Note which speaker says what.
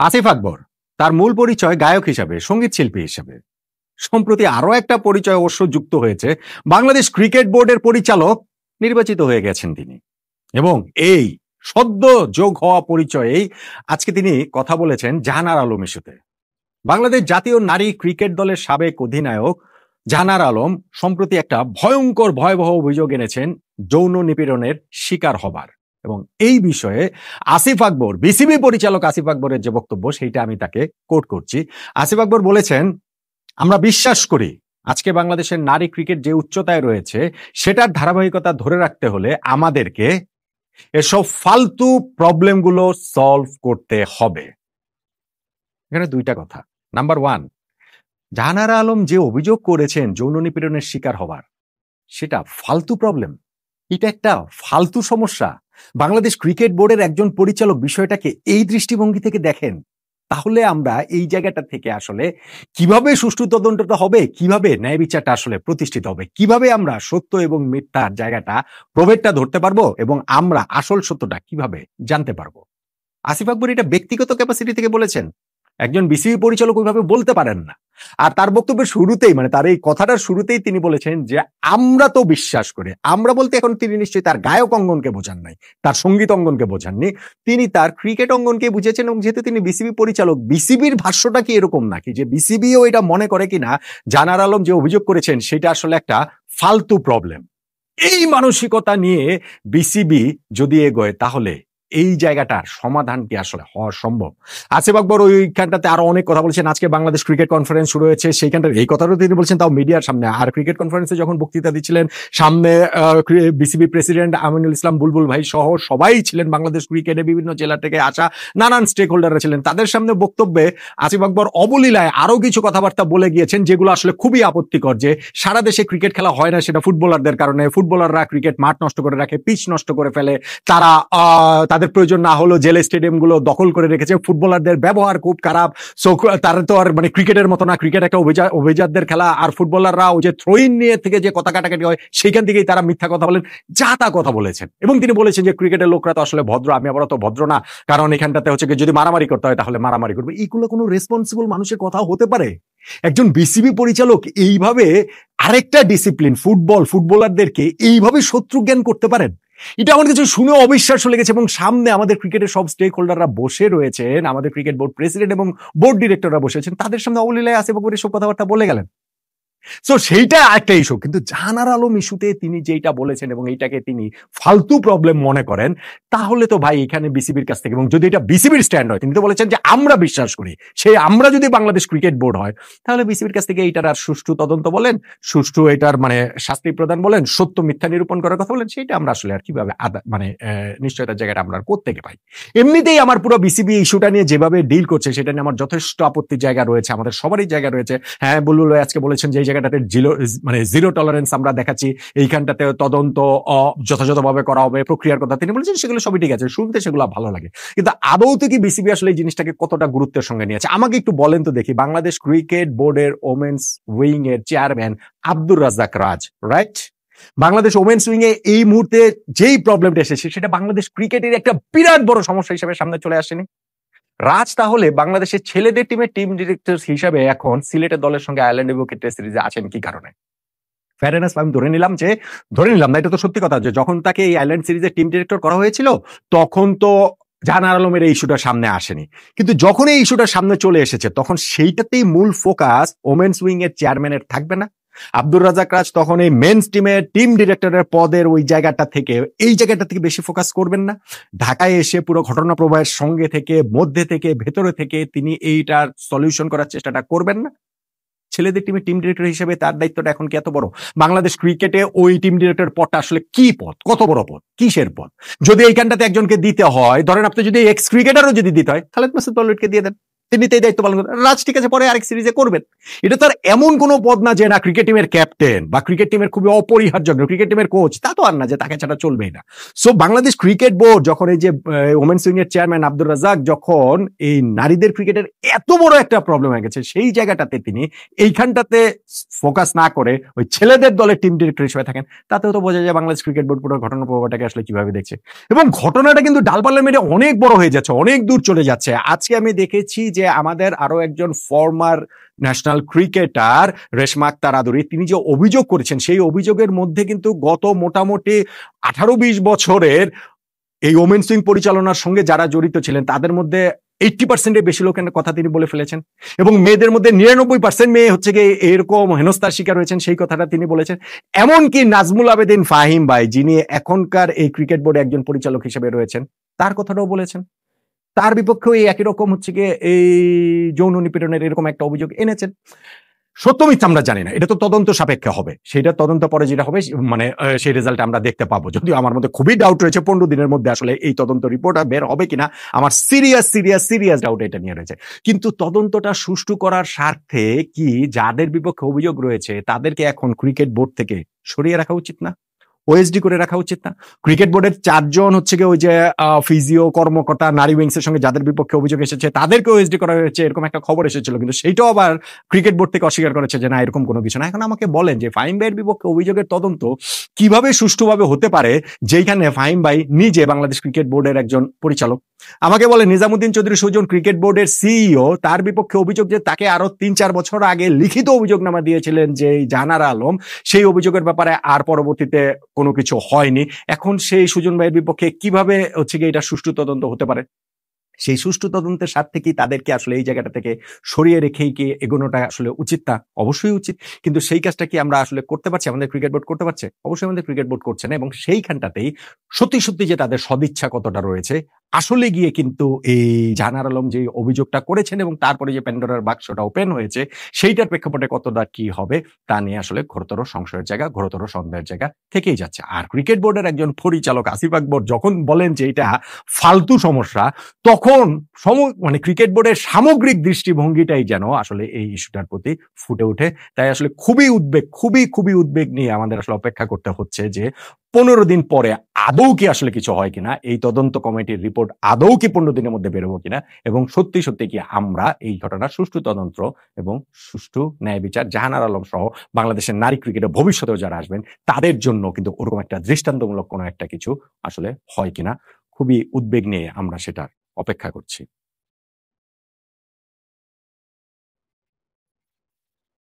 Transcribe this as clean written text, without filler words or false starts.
Speaker 1: আসিফ আকবর তার মূল পরিচয় গায়ক হিসাবে, সঙ্গীত শিল্পী হিসাবে। সম্প্রতি আরো একটা পরিচয় অবশ্য যুক্ত হয়েছে। বাংলাদেশ ক্রিকেট বোর্ডের পরিচালক নির্বাচিত হয়ে গেছেন তিনি, এবং এই সদ্য যোগ হওয়া পরিচয়েই আজকে তিনি কথা বলেছেন জাহানার আলম ইস্যুতে। বাংলাদেশ জাতীয় নারী ক্রিকেট দলের সাবেক অধিনায়ক জাহানার আলম সম্প্রতি একটা ভয়ঙ্কর ভয়াবহ অভিযোগ এনেছেন যৌন নিপীড়নের শিকার হবার। এবং এই বিষয়ে আসিফ আকবর, বিসিবি পরিচালক আসিফ আকবরের যে বক্তব্য সেইটা আমি তাকে কোট করছি। আসিফ আকবর বলেছেন, আমরা বিশ্বাস করি আজকে বাংলাদেশের নারী ক্রিকেট যে উচ্চতায় রয়েছে সেটার ধারাবাহিকতা ধরে রাখতে হলে আমাদেরকে এসব ফালতু প্রবলেমগুলো সলভ করতে হবে। এখানে দুইটা কথা। নাম্বার ওয়ান, জাহানারা আলম যে অভিযোগ করেছেন যৌন নিপীড়নের শিকার হবার, সেটা ফালতু প্রবলেম, এটা একটা ফালতু সমস্যা। বাংলাদেশ ক্রিকেট বোর্ডের একজন পরিচালক বিষয়টাকে এই দৃষ্টিভঙ্গি থেকে দেখেন, তাহলে আমরা এই জায়গাটা থেকে আসলে কিভাবে সুষ্ঠু তদন্তটা হবে, কিভাবে ন্যায় বিচারটা আসলে প্রতিষ্ঠিত হবে, কিভাবে আমরা সত্য এবং মিথ্যার জায়গাটা, প্রভেদটা ধরতে পারবো, এবং আমরা আসল সত্যটা কিভাবে জানতে পারবো। আসিফ আকবর এটা ব্যক্তিগত ক্যাপাসিটি থেকে বলেছেন, একজন বিসিবি পরিচালক ওইভাবে বলতে পারেন না। আর তার বক্তব্যের শুরুতেই, মানে তার এই কথাটার শুরুতেই তিনি বলেছেন যে আমরা তো বিশ্বাস করি, আমরা বলতে এখন তিনি নিশ্চয়ই তার গায়ক অঙ্গনকে বোঝান নাই, তার সঙ্গীত অঙ্গনকে বোঝাননি, তিনি তার ক্রিকেট অঙ্গনকে বুঝেছেন। এবং যেহেতু তিনি বিসিবি পরিচালক, বিসিবির ভাষ্যটা কি এরকম নাকি যে বিসিবিও এটা মনে করে কিনা জাহানার আলম যে অভিযোগ করেছেন সেটা আসলে একটা ফালতু প্রবলেম। এই মানসিকতা নিয়ে বিসিবি যদি এগোয় তাহলে এই জায়গাটার সমাধান কি আসলে হওয়া সম্ভব? আসিফ আকবর ওইখানটাতে আরো অনেক কথা বলছেন। আজকে বাংলাদেশ ক্রিকেট কনফারেন্স শুরু হয়েছে, সেইখানটা এই কথাটাও তিনি বলছেন, তাও মিডিয়ার সামনে। আর ক্রিকেট কনফারেন্সে যখন বক্তৃতা দিচ্ছিলেন, সামনে বিসিবি প্রেসিডেন্ট আমিনুল ইসলাম বুলবুল ভাই সহ সবাই ছিলেন, বাংলাদেশ ক্রিকেটে বিভিন্ন জেলা থেকে আসা নানান স্টেক হোল্ডাররা ছিলেন। তাদের সামনে বক্তব্যে আসিফ আকবর অবলীলায় আরো কিছু কথাবার্তা বলে গিয়েছেন যেগুলো আসলে খুবই আপত্তিকর। যে সারা দেশে ক্রিকেট খেলা হয় না সেটা ফুটবলারদের কারণে, ফুটবলাররা ক্রিকেট মাঠ নষ্ট করে রাখে, পিচ নষ্ট করে ফেলে, তারা তাদের প্রয়োজন না হলো জেলে স্টেডিয়ামগুলো দখল করে রেখেছে, ফুটবলারদের ব্যবহার খুব খারাপ। সো তারা তো আর মানে ক্রিকেটের মতো না, ক্রিকেট একটা অভিজাতদের খেলা। আর ফুটবলাররা ওই যে থ্রোইন নিয়ে থেকে যে কথা কাটাকাটি হয় সেইখান থেকেই তারা মিথ্যা কথা বলেন, যা তা কথা বলেছেন। এবং তিনি বলেছেন যে ক্রিকেটের লোকরা তো আসলে ভদ্র, আমি আবার তো ভদ্র না, কারণ এখানটাতে হচ্ছে যদি মারামারি করতে হয় তাহলে মারামারি করবে। এইগুলো কোনো রেসপন্সিবল মানুষের কথা হতে পারে? একজন বিসিবি পরিচালক এইভাবে আরেকটা ডিসিপ্লিন ফুটবলারদেরকে এইভাবে শত্রু জ্ঞান করতে পারেন? এটা আমার কিছু শুনে অবিশ্বাস লেগেছে। এবং সামনে আমাদের ক্রিকেটের সব স্টেক হোল্ডাররা বসে রয়েছেন, আমাদের ক্রিকেট বোর্ড প্রেসিডেন্ট এবং বোর্ড ডিরেক্টররা বসেছেন, তাদের সামনে অবলীলায় আসিফ আকবর এসব কথাবার্তা বলে গেলেন। সো সেইটা একটা ইস্যু। কিন্তু জাহানার আলম ইস্যুতে তিনি যেটা বলেছেন এবং এইটাকে তিনি ফালতু প্রবলেম মনে করেন, তাহলে তো ভাই এখানে বিসিবির কাছ থেকে, এবং যদি এটা বিসিবির স্ট্যান্ড হয়, তিনি তো বলেছেন যে আমরা বিশ্বাস করি, সেই আমরা যদি বাংলাদেশ ক্রিকেট বোর্ড হয় তাহলে বিসিবির কাছ থেকে এইটার আর সুষ্ঠু তদন্ত বলেন, সুষ্ঠু এটার মানে শাস্তি প্রদান বলেন, সত্য মিথ্যা নিরূপণ করার কথা বলেন, সেটা আমরা আসলে আর কিভাবে মানে নিশ্চয়তার জায়গাটা আমরা কোত্থেকে পাই? এমনিতেই আমার পুরো বিসিবি ইস্যুটা নিয়ে যেভাবে ডিল করছে সেটা নিয়ে আমার যথেষ্ট আপত্তির জায়গা রয়েছে, আমাদের সবারই জায়গা রয়েছে। হ্যাঁ, বুলবুল ভাই আজকে বলেছেন যে এই জায়গাটাতে জিরো টলারেন্স আমরা দেখাচ্ছি, এইখানটাতে তদন্ত যথাযথভাবে করা হবে, প্রক্রিয়ার কথা তিনি বলেছেন, সেগুলো সবই ঠিক আছে, শুনতে সেগুলো ভালো লাগে। কিন্তু আদৌ তো কি বিসিবি আসলে এই জিনিসটাকে কতটা গুরুত্বের সঙ্গে নিয়েছে আমাকে একটু বলেন তো দেখি। বাংলাদেশ ক্রিকেট বোর্ডের ওমেন্স উইং এর চেয়ারম্যান আব্দুর রাজ্জাক রাজ, রাইট? বাংলাদেশ ওমেন্স উইং এ এই মুহূর্তে যেই প্রবলেমটা এসেছে সেটা বাংলাদেশ ক্রিকেটের একটা বিরাট বড় সমস্যা হিসেবে সামনে চলে আসেনি? রাজ তাহলে বাংলাদেশের ছেলেদের টিমের টিম ডিরেক্টর হিসাবে এখন সিলেটের দলের সঙ্গে আয়ারল্যান্ড বিপক্ষে টেস্ট সিরিজে আছেন কি কারণে? ফেয়ারনেস আমি ধরে নিলাম না, এটা তো সত্যি কথা যে যখন তাকে এই আয়ারল্যান্ড সিরিজের টিম ডিরেক্টর করা হয়েছিল তখন তো জাহানার আলমের এই ইস্যুটা সামনে আসেনি। কিন্তু যখন এই ইস্যুটা সামনে চলে এসেছে তখন সেইটাতেই মূল ফোকাস ওমেন্স উইং এর চেয়ারম্যানের থাকবে না? আব্দুর রাজ্জাক রাজ তখন এই মেন্স টিমের টিম ডিরেক্টরের পদের ওই জায়গাটা থেকে, এই জায়গাটা থেকে বেশি ফোকাস করবেন না? ঢাকায় এসে পুরো ঘটনা প্রবাহের সঙ্গে থেকে, মধ্যে থেকে, ভেতরে থেকে তিনি এইটার সলিউশন করার চেষ্টাটা করবেন না? ছেলেদের টিমের টিম ডিরেক্টর হিসেবে তার দায়িত্বটা এখন কি এত বড়? বাংলাদেশ ক্রিকেটে ওই টিম ডিরেক্টর পদটা আসলে কি পদ, কত বড় পদ, কিসের পদ? যদি এইখানটাতে একজনকে দিতে হয়, ধরেন আপনি যদি এক্স ক্রিকেটারও যদি দিতে হয়, খালেদ মাসুদ পাউলকে দিয়ে দেন, তিনি তো এই দায়িত্ব পালন করেন। রাজ ঠিক আছে পরে আরেক সিরিজে করবেন। এটা তার এমন কোনো পদ না যে না ক্রিকেট টিমের ক্যাপ্টেন বা ক্রিকেট টিমের খুবই অপরিহার্য, ক্রিকেট টিমের কোচ, তা তো আর না যে তাকে ছাড়া চলবেই না। সো বাংলাদেশ ক্রিকেট বোর্ড যখন এই যে ওমেন্স উইং এর চেয়ারম্যান আব্দুর রাজ্জাক যখন এই নারীদের ক্রিকেটের এত বড় একটা প্রবলেম হয়ে গেছে, সেই জায়গাটাতে তিনি এইখানটাতে ফোকাস না করে ওই ছেলেদের দলের টিম ডিরেক্টর হিসেবে থাকেন, তাতেও তো বোঝা যায় বাংলাদেশ ক্রিকেট বোর্ড পুরো ঘটনা প্রবাহটাকে আসলে কিভাবে দেখছে। এবং ঘটনাটা কিন্তু ডালপাল্লা মেরে অনেক বড় হয়ে যাচ্ছে, অনেক দূর চলে যাচ্ছে। আজকে আমি দেখেছি যে আমাদের আরো একজন former national cricketer Reshma Akter Aduri, তিনি যে অভিযোগ করেছেন সেই অভিযোগের মধ্যে কিন্তু গত মোটামুটি 18-20 বছরের এই ওমেন্স উইং পরিচালনার সঙ্গে যারা জড়িত ছিলেন তাদের মধ্যে 80% বেশি লোকের কথা তিনি বলে ফেলেছেন, এবং মেয়েদের মধ্যে 99% মেয়ে হচ্ছে গিয়ে এরকম হেনস্থার শিকার হয়েছেন সেই কথাটা তিনি বলেছেন। এমনকি নাজমুল আবেদিন ফাহিম ভাই, যিনি এখনকার এই ক্রিকেট বোর্ডে একজন পরিচালক হিসেবে রয়েছেন, তার কথাটাও বলেছেন। তার বিপক্ষেও এই একই রকম হচ্ছে গিয়ে এই যৌন নিপীড়নের এরকম একটা অভিযোগ এনেছেন। সত্য মিথ্যা আমরা জানি না, এটা তো তদন্ত সাপেক্ষে হবে, সেটা তদন্ত পরে যেটা হবে মানে সেই রেজাল্ট আমরা দেখতে পাবো। যদিও আমার মধ্যে খুবই ডাউট রয়েছে 15 দিনের মধ্যে আসলে এই তদন্ত রিপোর্ট বের হবে কিনা, আমার সিরিয়াস ডাউট এটা নিয়ে রয়েছে। কিন্তু তদন্তটা সুষ্ঠু করার স্বার্থে কি যাদের বিপক্ষে অভিযোগ রয়েছে তাদেরকে এখন ক্রিকেট বোর্ড থেকে সরিয়ে রাখা উচিত না, ওএসডি করে রাখা উচিত না? ক্রিকেট বোর্ডের 4 জন হচ্ছে গিয়ে ওই যে ফিজিও কর্মকর্তা নারী উইংস এর সঙ্গে যাদের বিপক্ষে অভিযোগ এসেছে তাদেরকে ওএসডি করা হয়েছে, এরকম একটা খবর এসেছিল, কিন্তু সেইটাও আবার ক্রিকেট বোর্ড থেকে অস্বীকার করেছে যে না এরকম কোনো কিছু না। এখন আমাকে বলেন যে ফাহিম ভাইয়ের বিপক্ষে অভিযোগের তদন্ত কিভাবে সুষ্ঠুভাবে হতে পারে যেখানে ফাহিম ভাই নিজে বাংলাদেশ ক্রিকেট বোর্ডের একজন পরিচালক? আমাকে বলে নিজামুদ্দিন চৌধুরী সুজন ক্রিকেট বোর্ডের সিইও, তার বিপক্ষে অভিযোগ যে তাকে আরো 3-4 বছর আগে লিখিত অভিযোগনামা দিয়েছিলেন যে জাহানারা আলম, সেই অভিযোগের ব্যাপারে আর পরবর্তীতে কোনো কিছু হয়নি। এখন সেই সুজন ভাইয়ের বিপক্ষে কিভাবে হচ্ছে গিয়ে এটা সুষ্ঠু তদন্ত হতে পারে? সেই সুষ্ঠু তদন্তের স্বার্থে কি তাদেরকে আসলে এই জায়গাটা থেকে সরিয়ে রেখেই কি এগোনোটা আসলে উচিত না? অবশ্যই উচিত। কিন্তু সেই কাজটা কি আমরা আসলে করতে পারছি? আমাদের ক্রিকেট বোর্ড করতে পারছে? অবশ্যই আমাদের ক্রিকেট বোর্ড করছে না। এবং সেইখানটাতেই সত্যি যে তাদের সদিচ্ছা কতটা রয়েছে, আসলে গিয়ে কিন্তু এই জাহানার আলম যে অভিযোগটা করেছেন এবং তারপরে যে প্যান্ডোরার বাক্সটা ওপেন হয়েছে সেইটার প্রেক্ষাপটে কতটা কি হবে তা নিয়ে আসলে ঘোরতর সংশয়ের জায়গা, ঘোরতর সন্দেহের জায়গা থেকেই যাচ্ছে। আর ক্রিকেট বোর্ডের একজন পরিচালক আসিফ আকবর যখন বলেন যে এটা ফালতু সমস্যা, তখন মানে ক্রিকেট বোর্ডের সামগ্রিক দৃষ্টিভঙ্গিটাই যেন আসলে এই ইস্যুটার প্রতি ফুটে ওঠে। তাই আসলে খুবই উদ্বেগ নিয়ে আমাদের আসলে অপেক্ষা করতে হচ্ছে যে 15 দিন পরে আদৌ কি আসলে কিছু হয় কিনা, এই তদন্ত কমিটির রিপোর্ট আদৌ কি 15 দিনের মধ্যে বেরোবো কিনা, এবং সত্যি কি আমরা এই ঘটনার সুষ্ঠু তদন্ত এবং সুষ্ঠু ন্যায় বিচার জাহানার আলম সহ বাংলাদেশের নারী ক্রিকেটের ভবিষ্যতেও যারা আসবেন তাদের জন্য কিন্তু ওরকম একটা দৃষ্টান্তমূলক কোনো একটা কিছু আসলে হয় কিনা, খুবই উদ্বেগ নিয়ে আমরা সেটা অপেক্ষা করছি।